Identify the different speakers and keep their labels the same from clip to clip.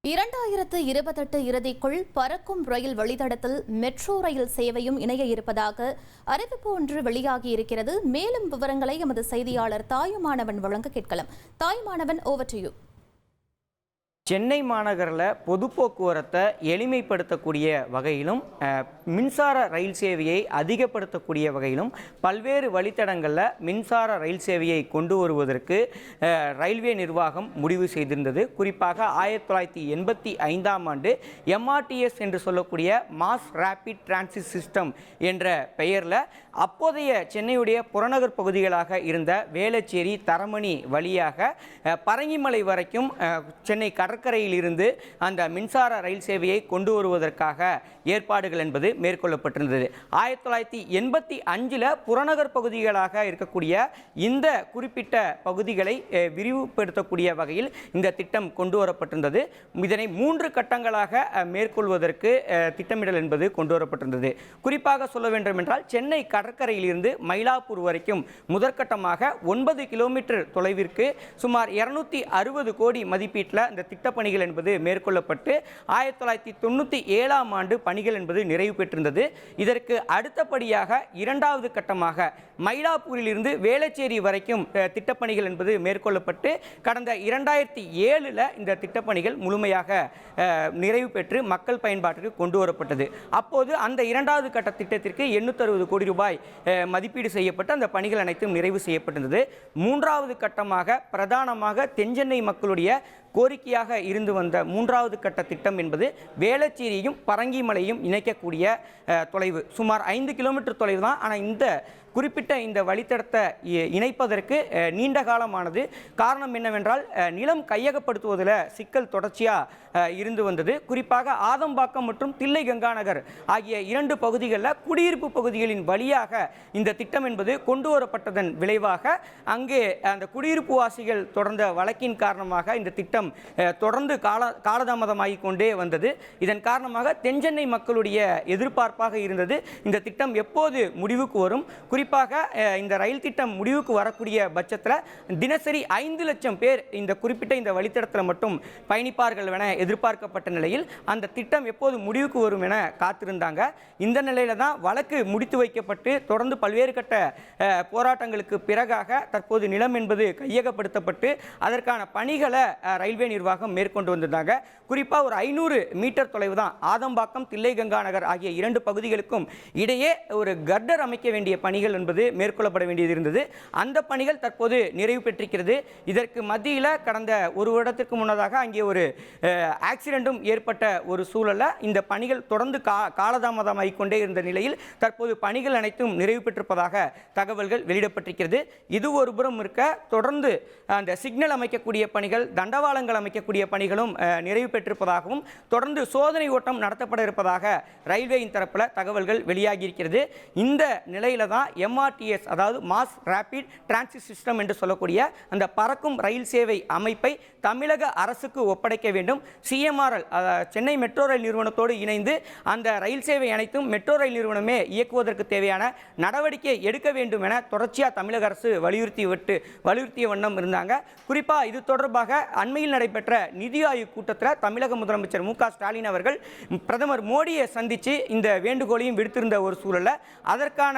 Speaker 1: 2028 இறுதிக்குள் பறக்கும் ரயில் வழித்தடத்தில் மெட்ரோ ரயில் சேவையும் இணைய இருப்பதாக அறிவிப்பு ஒன்று வெளியாகியிருக்கிறது. மேலும் விவரங்களை எமது செய்தியாளர் தாயுமானவன் வழங்க கேட்கலாம். Thayumanavan, over to you.
Speaker 2: Chennai மாநகரில் பொது போக்குவரத்தை எளிமைப்படுத்தக்கூடிய வகையிலும் மின்சார ரயில் சேவையை அதிகப்படுத்தக்கூடிய வகையிலும் பல்வேறு வழித்தடங்களில் மின்சார ரயில் சேவையை கொண்டு வருவதற்கு ரயில்வே நிர்வாகம் முடிவு செய்திருந்தது. குறிப்பாக 1985ஆம் ஆண்டு MRTS என்று சொல்லக்கூடிய மாஸ் ரேபிட் டிரான்சிட் சிஸ்டம் என்ற பெயரில் அப்போதைய சென்னையுடைய புறநகர் பகுதிகளாக இருந்த வேளச்சேரி, தரமணி வழியாக பரங்கிமலை வரைக்கும் சென்னை கடற்கரையில் இருந்து அந்த மின்சார ரயில் சேவையை கொண்டு வருவதற்காக ஏற்பாடுகள் என்பது மேற்கொள்ளப்பட்டிருந்தது. 1985 புறநகர் பகுதிகளாக இருக்கக்கூடிய இந்த குறிப்பிட்ட பகுதிகளை விரிவுபடுத்தக்கூடிய வகையில் இந்த திட்டம் கொண்டு வரப்பட்டிருந்தது. இதனை 3 கட்டங்களாக மேற்கொள்வதற்கு திட்டமிடல் என்பது கொண்டு வரப்பட்டிருந்தது. குறிப்பாக சொல்ல வேண்டும் என்றால் சென்னை கடற்கரையில் இருந்து மயிலாப்பூர் வரைக்கும் முதற்கட்டமாக 9 கிலோமீட்டர் தொலைவிற்கு சுமார் 260 கோடி மதிப்பீட்டில் இந்த திட்டப்பணிகள் என்பது மேற்கொள்ளப்பட்டு 1997ஆம் ஆண்டு பணிகள் என்பது நிறைவு பெற்றிருந்தது. இதற்கு அடுத்தபடியாக 2வது கட்டமாக மயிலாப்பூரில் இருந்து வேளச்சேரி வரைக்கும் திட்டப்பணிகள் என்பது மேற்கொள்ளப்பட்டு கடந்த 2007 இந்த திட்டப்பணிகள் முழுமையாக நிறைவு பெற்று மக்கள் பயன்பாட்டிற்கு கொண்டு வரப்பட்டது. அப்போது அந்த 2வது கட்ட திட்டத்திற்கு 860 கோடி ரூபாய் மதிப்பீடு செய்யப்பட்டு அந்த பணிகள் அனைத்தும் நிறைவு செய்யப்பட்டிருந்தது. 3வது கட்டமாக பிரதானமாக தென்சென்னை மக்களுடைய கோரிக்கையாக இருந்து வந்த 3வது கட்ட திட்டம் என்பது வேளச்சேரியும் பரங்கிமலையும் இணைக்கக்கூடிய தொலைவு சுமார் 5 கிலோமீட்டர் தொலைவு தான். ஆனால் இந்த குறிப்பிட்ட இந்த வழித்தடத்தை இணைப்பதற்கு நீண்ட காலமானது. காரணம் என்னவென்றால் நிலம் கையகப்படுத்துவதில் சிக்கல் தொடர்ச்சியாக இருந்து வந்தது. குறிப்பாக ஆதம்பாக்கம் மற்றும் தில்லை கங்காநகர் ஆகிய 2 பகுதிகளில் குடியிருப்பு பகுதிகளின் வழியாக இந்த திட்டம் என்பது கொண்டு வரப்பட்டதன் விளைவாக அங்கே அந்த குடியிருப்பு வாசிகள் தொடர்ந்த வழக்கின் காரணமாக இந்த திட்டம் தொடர்ந்து காலதாமதமாகிக் கொண்டே வந்தது. இதன் காரணமாக தென்சென்னை மக்களுடைய எதிர்பார்ப்பாக இருந்தது இந்த திட்டம் எப்போது முடிவுக்கு வரும். குறிப்பாக இந்த ரயில் திட்டம் முடிவுக்கு வரக்கூடிய பட்சத்தில் தினசரி 5 லட்சம் பேர் இந்த குறிப்பிட்ட இந்த வழித்தடத்தில் மட்டும் பயணிப்பார்கள் என எதிர்பார்க்கப்பட்ட நிலையில் அந்த திட்டம் எப்போது முடிவுக்கு வரும் என காத்திருந்தாங்க. இந்த நிலையில தான் வழக்கு முடித்து வைக்கப்பட்டு தொடர்ந்து பல்வேறு கட்ட போராட்டங்களுக்கு பிறகாக தற்போது நிலம் என்பது கையகப்படுத்தப்பட்டு அதற்கான பணிகளை ரயில்வே நிர்வாகம் மேற்கொண்டு வந்திருந்தாங்க. குறிப்பாக ஒரு 500 மீட்டர் தொலைவு தான் ஆதம்பாக்கம், தில்லை கங்காநகர் ஆகிய 2 பகுதிகளுக்கும் இடையே ஒரு கர்டர் அமைக்க வேண்டிய பணிகள் என்பது மேற்கொள்ளப்பட வேண்டியது இருந்தது. அந்த பணிகள் தற்போது நிறைவு பெற்றிருக்கிறது. இதற்கு மத்தியில் கடந்த ஒரு வருடத்திற்கு முன்னதாக அங்கே ஒரு ஆக்சிடென்ட்டும் ஏற்பட்ட ஒரு சூழலில் இந்த பணிகள் தொடர்ந்து காலதாமதமாகிக் கொண்டே இருந்த நிலையில் தற்போது பணிகள் அனைத்தும் நிறைவு பெற்றிருப்பதாக தகவல்கள் வெளியிடப்பட்டிருக்கிறது. இது ஒரு புறம் இருக்க தொடர்ந்து அந்த சிக்னல் அமைக்கக்கூடிய பணிகள், தண்டவாளங்கள் அமைக்கக்கூடிய பணிகளும் நிறைவு பெற்றிருப்பதாகவும் தொடர்ந்து சோதனை ஓட்டம் நடத்தப்பட இருப்பதாக ரயில்வேயின் தரப்பில் தகவல்கள் வெளியாகி இருக்கிறது. இந்த நிலையில தான் MRTS அதாவது மாஸ் ரேபிட் டிரான்சிட் சிஸ்டம் என்று சொல்லக்கூடிய அந்த பறக்கும் ரயில் சேவை அமைப்பை தமிழக அரசுக்கு ஒப்படைக்க வேண்டும். CMRL சென்னை மெட்ரோ ரயில் நிறுவனத்தோடு இணைந்து அந்த ரயில் சேவை அனைத்தும் மெட்ரோ ரயில் நிறுவனமே இயக்குவதற்கு தேவையான நடவடிக்கை எடுக்க வேண்டும் என தொடர்ச்சியாக தமிழக அரசு வலியுறுத்திய வண்ணம் இருந்தாங்க. குறிப்பாக இது தொடர்பாக அண்மையில் நடைபெற்ற நிதி ஆயோக் கூட்டத்தில் தமிழக முதலமைச்சர் மு.க. ஸ்டாலின் அவர்கள் பிரதமர் மோடியை சந்தித்து இந்த வேண்டுகோளையும் விடுத்திருந்த ஒரு சூழலில் அதற்கான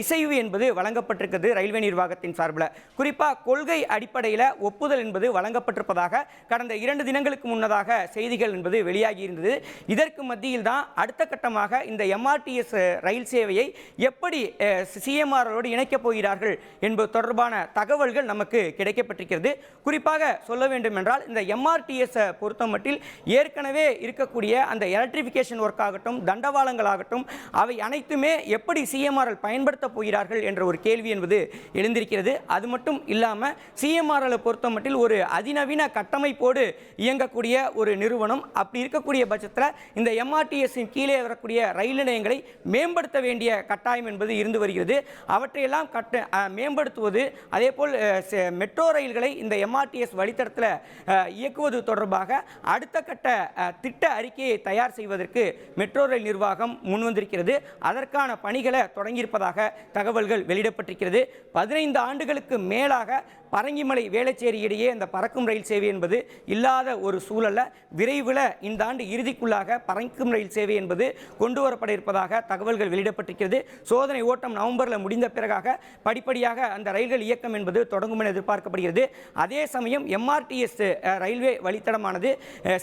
Speaker 2: இசைவு என்பது வழங்கப்பட்டிருக்கிறது ரயில்வே நிர்வாகத்தின் சார்பில். குறிப்பாக கொள்கை அடிப்படையில் ஒப்புதல் என்பது வழங்கப்பட்டிருப்பதாக கடந்த 2 தினங்களுக்கு முன்னதாக செய்திகள் என்பது வெளியாகி இருந்தது. இதற்கு மத்தியில் தான் அடுத்த கட்டமாக இந்த MRTS ரயில் சேவையை எப்படி CMRLோடு இணைக்கப் போகிறார்கள் என்பது தொடர்பான தகவல்கள் நமக்கு கிடைக்கப்பட்டிருக்கிறது. குறிப்பாக சொல்ல வேண்டும் என்றால் இந்த MRTS பொறுத்தமட்டில் ஏற்கனவே இருக்கக்கூடிய அந்த எலக்ட்ரிஃபிகேஷன் ஒர்க் ஆகட்டும், தண்டவாளங்கள் ஆகட்டும், அவை அனைத்துமே எப்படி CMRL பயன்படுத்த போகிறார்கள் என்ற ஒரு கேள்வி என்பது எழுந்திருக்கிறது. அது மட்டும் இல்லாமல் CMRL பொறுத்தமட்டில் ஒரு அதிநவீன கட்டமைப்போடு இயங்கக்கூடிய ஒரு நிறுவனம். அப்படி இருக்கக்கூடிய பட்சத்தில் இந்த MRTS கீழே வரக்கூடிய ரயில் நிலையங்களை மேம்படுத்த வேண்டிய கட்டாயம் என்பது இருந்து வருகிறது. அவற்றையெல்லாம் மேம்படுத்துவது, அதே போல் மெட்ரோ ரயில்களை இந்த MRTS வழித்தடத்தில் இயக்குவது தொடர்பாக அடுத்த கட்ட திட்ட அறிக்கையை தயார் செய்வதற்கு மெட்ரோ ரயில் நிர்வாகம் முன்வந்திருக்கிறது. அதற்கான பணிகளை தொடங்கியிருப்பதாக தகவல்கள் வெளியிடப்பட்டிருக்கிறது. 15 ஆண்டுகளுக்கு மேலாக பரங்கிமலை வேளச்சேரி இடையே அந்த பறக்கும் ரயில் சேவை என்பது இல்லாத ஒரு சூழல்ல விரைவில் இந்த ஆண்டு இறுதிக்குள்ளாக பறக்கும் ரயில் சேவை என்பது கொண்டு வரப்பட இருப்பதாக தகவல்கள் வெளியிடப்பட்டிருக்கிறது. சோதனை ஓட்டம் நவம்பரில் முடிந்த பிறகாக படிப்படியாக அந்த ரயில்கள் இயக்கம் என்பது தொடங்கும் என எதிர்பார்க்கப்படுகிறது. அதே சமயம் எம்ஆர்டிஎஸ் ரயில்வே வழித்தடமானது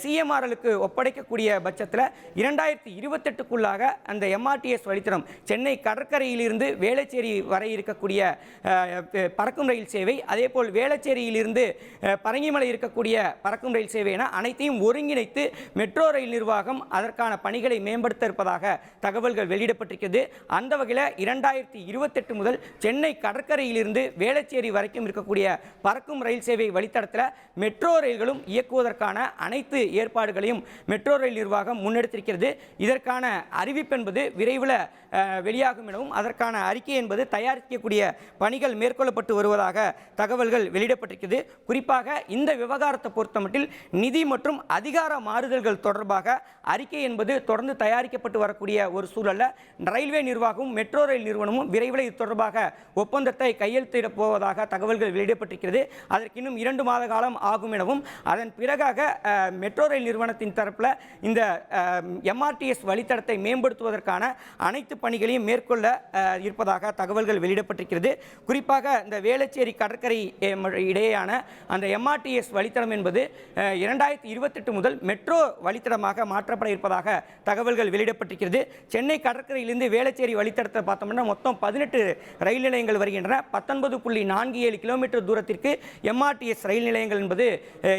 Speaker 2: சிஎம்ஆர்எலுக்கு ஒப்படைக்கக்கூடிய பட்சத்தில் 2028க்குள்ளாக அந்த எம்ஆர்டிஎஸ் வழித்தடம் சென்னை கடற்கரையிலிருந்து வேளச்சேரி வரை இருக்கக்கூடிய பறக்கும் ரயில் சேவை, அதே போல் வேளச்சேரியிலிருந்து பரங்கிமலை இருக்கக்கூடிய பறக்கும் ரயில் சேவை என அனைத்தையும் ஒருங்கிணைத்து மெட்ரோ ரயில் நிர்வாகம் அதற்கான பணிகளை மேம்படுத்த இருப்பதாக தகவல்கள் வெளியிடப்பட்டிருக்கிறது. அந்த வகையில் 2028 முதல் சென்னை கடற்கரையிலிருந்து வேளச்சேரி வரைக்கும் இருக்கக்கூடிய பறக்கும் ரயில் சேவை வழித்தடத்தில் மெட்ரோ ரயில்களும் இயக்குவதற்கான அனைத்து ஏற்பாடுகளையும் மெட்ரோ ரயில் நிர்வாகம் முன்னெடுத்திருக்கிறது. இதற்கான அறிவிப்பு என்பது விரைவில் வெளியாகும் எனவும் அதற்கான அறிக்கை என்பது தயாரிக்கக்கூடிய பணிகள் மேற்கொள்ளப்பட்டு வருவதாக தகவல்கள் வெளியிடப்பட்டிருக்கிறது. குறிப்பாக இந்த விவகாரத்தை பொறுத்தமட்டில் நிதி மற்றும் அதிகார மாறுதல்கள் தொடர்பாக அறிக்கை என்பது தொடர்ந்து தயாரிக்கப்பட்டு வரக்கூடிய ஒரு சூழல்ல ரயில்வே நிர்வாகமும் மெட்ரோ ரயில் நிறுவனமும் விரைவில் இது தொடர்பாக ஒப்பந்தத்தை கையெழுத்திடப் போவதாக தகவல்கள் வெளியிடப்பட்டிருக்கிறது. அதற்கு இன்னும் 2 மாத காலம் ஆகும் எனவும் அதன் பிறகாக மெட்ரோ ரயில் நிறுவனத்தின் தரப்பில் இந்த எம்ஆர்டிஎஸ் வழித்தடத்தை மேம்படுத்துவதற்கான அனைத்து பணிகளையும் மேற்கொள்ள இருப்பதாக தகவல்கள் வெளியிடப்பட்டிருக்கிறது. குறிப்பாக இந்த வேளச்சேரி கடற்கரை இடையேயான அந்த எம்ஆர்டிஎஸ் வழித்தடம் என்பது 2028 முதல் மெட்ரோ வழித்தடமாக மாற்றப்பட இருப்பதாக தகவல்கள் வெளியிடப்பட்டிருக்கிறது. சென்னை கடற்கரையிலிருந்து வேளச்சேரி வழித்தடத்தை பார்த்தோம்னா மொத்தம் 18 ரயில் நிலையங்கள் வருகின்றன. 19.47 கிலோமீட்டர் தூரத்திற்கு எம்ஆர்டிஎஸ் ரயில் நிலையங்கள் என்பது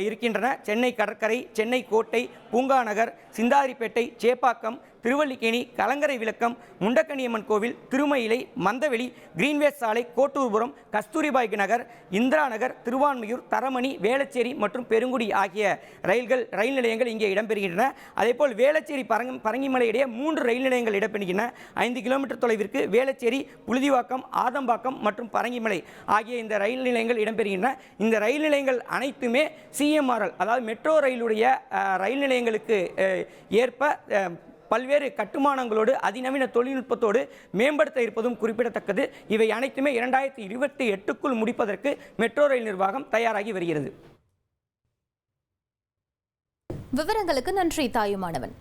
Speaker 2: இருக்கின்றன. சென்னை கடற்கரை, சென்னை கோட்டை, பூங்காநகர், சிந்தாரிப்பேட்டை, சேப்பாக்கம், திருவல்லிக்கேணி, கலங்கரை விளக்கம், முண்டக்கணியம்மன் கோவில், திருமயிலை, மந்தவெளி, கிரீன்வேஸ் சாலை, கோட்டூர்புரம், கஸ்தூரிபாய் நகர், இந்திரா நகர், திருவான்மியூர், தரமணி, வேளச்சேரி மற்றும் பெருங்குடி ஆகிய ரயில் நிலையங்கள் இங்கே இடம்பெறுகின்றன. அதேபோல் வேளச்சேரி பரங்கிமலை இடையே 3 ரயில் நிலையங்கள் இடம்பெறுகின்றன. 5 கிலோமீட்டர் தொலைவிற்கு வேளச்சேரி, புழுதிவாக்கம், ஆதம்பாக்கம் மற்றும் பரங்கிமலை ஆகிய இந்த ரயில் நிலையங்கள் இடம்பெறுகின்றன. இந்த ரயில் நிலையங்கள் அனைத்துமே சிஎம்ஆர்எல் அதாவது மெட்ரோ ரயிலுடைய ரயில் நிலையங்களுக்கு ஏற்ப பல்வேறு கட்டுமானங்களோடு அதிநவீன தொழில்நுட்பத்தோடு மேம்படுத்த இருப்பதும் குறிப்பிடத்தக்கது. இவை அனைத்துமே 2028க்குள் முடிப்பதற்கு மெட்ரோ ரயில் நிர்வாகம் தயாராகி வருகிறது.
Speaker 1: விவரங்களுக்கு நன்றி தாயுமானவன்.